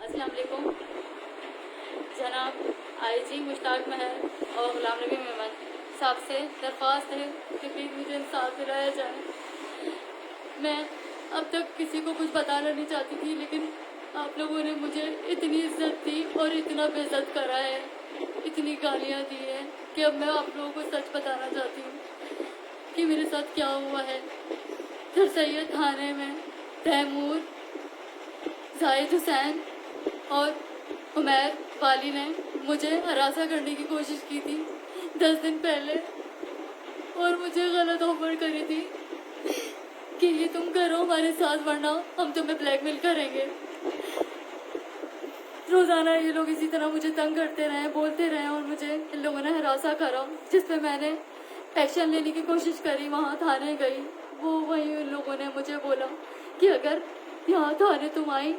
अस्सलाम वालेकुम। जनाब आईजी मुश्ताक महर और गुलाम नबी मेमन साहब से दरख्वास्त है कि प्लीज़ मुझे इंसाफ दिलाया जाए। मैं अब तक किसी को कुछ बताना नहीं चाहती थी, लेकिन आप लोगों ने मुझे इतनी इज्जत दी और इतना बेइज्जत करा है, इतनी गालियाँ दी हैं कि अब मैं आप लोगों को सच बताना चाहती हूँ कि मेरे साथ क्या हुआ है। सर सैयद थाने में तैमूर, जाहिद हुसैन और उमैर वाली ने मुझे हरासा करने की कोशिश की थी 10 दिन पहले, और मुझे गलत ऑफर करी थी कि ये तुम करो हमारे साथ वरना हम तुम्हें ब्लैकमेल करेंगे। रोज़ाना ये लोग इसी तरह मुझे तंग करते रहे, बोलते रहे, और मुझे इन लोगों ने हरासा करा, जिस पे मैंने एक्शन लेने की कोशिश करी। वहाँ थाने गई, वहीं उन लोगों ने मुझे बोला कि अगर यहाँ थाने तुम आई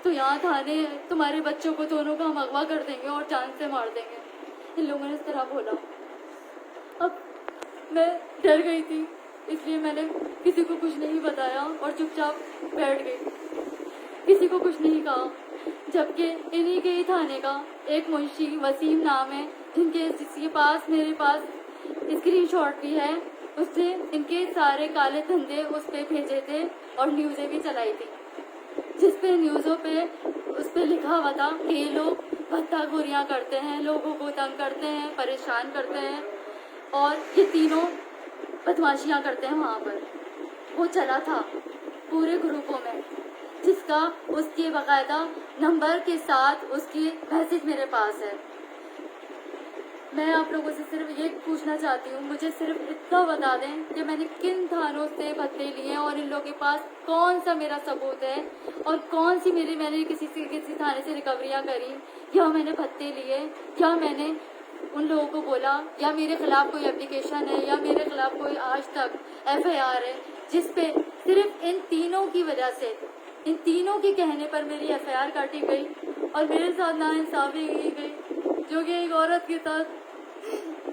तो यहाँ थाने तुम्हारे बच्चों को दोनों का हम अगवा कर देंगे और जान से मार देंगे। इन लोगों ने इस तरह बोला। अब मैं डर गई थी, इसलिए मैंने किसी को कुछ नहीं बताया और चुपचाप बैठ गई, किसी को कुछ नहीं कहा। जबकि इन्हीं के ही थाने का एक मुंशी वसीम नाम है, जिसके पास मेरे पास स्क्रीनशॉट भी है, उसने इनके सारे काले धंधे उस पर भेजे थे और न्यूज़ें भी चलाई थी, जिस पे न्यूज़ों पे उस पे लिखा हुआ था कि ये लोग भत्ताखोरियाँ करते हैं, लोगों को तंग करते हैं, परेशान करते हैं, और ये तीनों बदमाशियाँ करते हैं। वहाँ पर वो चला था पूरे ग्रुपों में, जिसका उसके बाकायदा नंबर के साथ उसकी मैसेज मेरे पास है। मैं आप लोगों से सिर्फ ये पूछना चाहती हूँ, मुझे सिर्फ इतना बता दें कि मैंने किन थानों से भत्ते लिए और इन लोगों के पास कौन सा मेरा सबूत है और कौन सी मैंने किसी थाने से रिकवरियाँ करी, या मैंने भत्ते लिए, या मैंने उन लोगों को बोला, या मेरे खिलाफ कोई एप्लीकेशन है, या मेरे खिलाफ कोई आज तक FIR है, जिस पे सिर्फ इन तीनों की वजह से, इन तीनों के कहने पर मेरी FIR काटी गई और मेरे साथ नाइंसाफ़ी की गई, जो कि एक औरत के साथ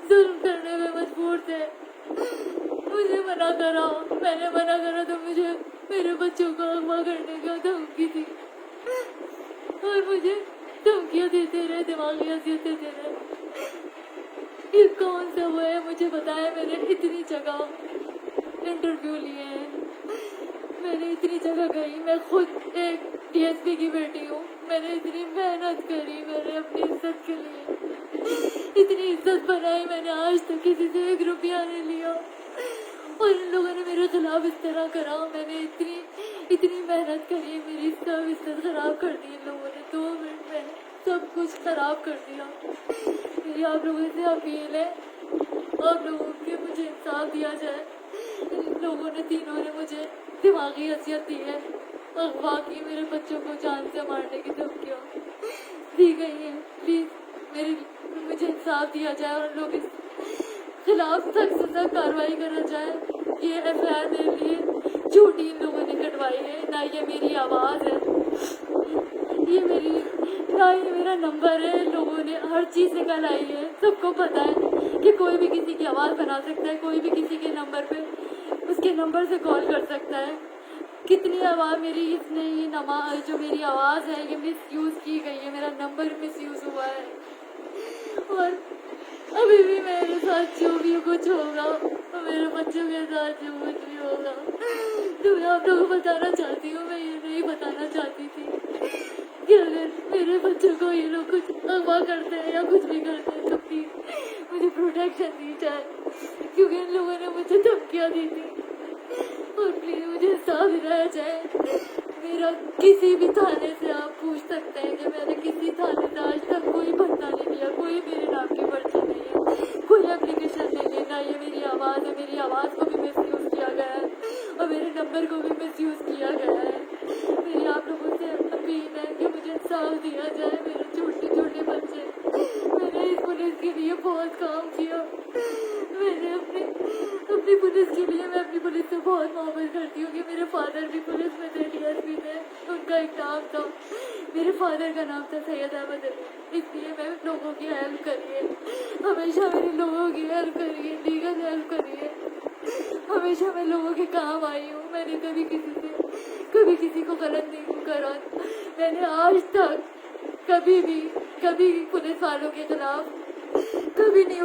जुल्म करने में मजबूर थे। मुझे मना करा, मैंने मना करा तो मुझे मेरे बच्चों को अगवा करने का धमकी थी और मुझे धमकियाँ देते रहे, दिमागी अजियत देते रहे। ये कौन सा वो है मुझे बताया। मैंने इतनी जगह इंटरव्यू लिए हैं, मैंने इतनी जगह गई, मैं खुद एक DSP की बेटी हूँ, मैंने इतनी मेहनत करी, मैंने अपनी इज्जत के लिए इतनी इज्जत बनाई, मैंने आज तक किसी से 1 रुपया नहीं लिया, और इन लोगों ने मेरे खिलाफ इस तरह करा। मैंने इतनी मेहनत करी, मेरी सब इज्जत खराब कर दी इन लोगों ने। 2 मिनट में सब कुछ खराब कर दिया। मेरी आप लोगों से अपील है, आप लोगों के मुझे इंसाफ दिया जाए। इन लोगों ने तीनों ने मुझे दिमागी अजियत दी है, अगवा की, मेरे बच्चों को जान से मारने की धमकियाँ दी गई हैं। प्लीज़ मुझे इंसाफ दिया जाए और लोग इस खिलाफ सख्त से सख्त कार्रवाई करा जाए। ये FIR मेरे लिए झूठी इन लोगों ने कटवाई है, ना ये मेरी आवाज़ है, ना ये मेरा नंबर है। लोगों ने हर चीज़ निकालाई है, सबको पता है कि कोई भी किसी की आवाज़ बना सकता है, कोई भी किसी के नंबर पे उसके नंबर से कॉल कर सकता है। कितनी आवाज़ मेरी जो मेरी आवाज़ है ये मिसयूज़ की गई है, मेरा नंबर मिसयूज़ हुआ है, और अभी भी मेरे साथ जो भी कुछ होगा और मेरे बच्चों के साथ जो कुछ भी होगा तो मैं आप लोगों को बताना चाहती हूँ। मैं ये नहीं बताना चाहती थी कि अगर मेरे बच्चों को ये लोग कुछ अगवा करते हैं या कुछ भी करते हैं तो प्लीज़ मुझे प्रोटेक्शन दी जाए, क्योंकि इन लोगों ने मुझे धमकियाँ दी थी, और प्लीज़ मुझे इंसाफ दिलाया जाए। मेरा किसी भी थाने से आप पूछ सकते हैं कि मैंने किसी थाने से आज तक कोई भत्ता नहीं लिया, कोई मेरे नाम की पर्ची नहीं है, कोई एप्लीकेशन नहीं है, ना ये मेरी आवाज़ है। मेरी आवाज़ को भी मिसयूज़ किया गया है और मेरे नंबर को भी मिसयूज़ किया गया है। मेरी आप लोगों से अपील है कि मुझे इंसाफ दिया जाए। मेरे छोटे छोटे बच्चे, मैंने इस पुलिस के लिए बहुत काम किया, मैंने अपनी पुलिस के लिए, मैं अपनी पुलिस से बहुत मोहब्बत करती हूँ कि मेरे फादर भी पुलिस में थे, DSP थे, उनका एक नाम था, मेरे फादर का नाम था सैयद अहमद अली। इसलिए मैं लोगों की हेल्प करिए, हमेशा मेरे लोगों की हेल्प करिए, लीगल हेल्प करिए। हमेशा मैं लोगों के काम आई हूँ, मैंने कभी किसी को गलत नहीं करा। میں نے آج تک کبھی بھی پولیس والوں کے خلاف کبھی نہیں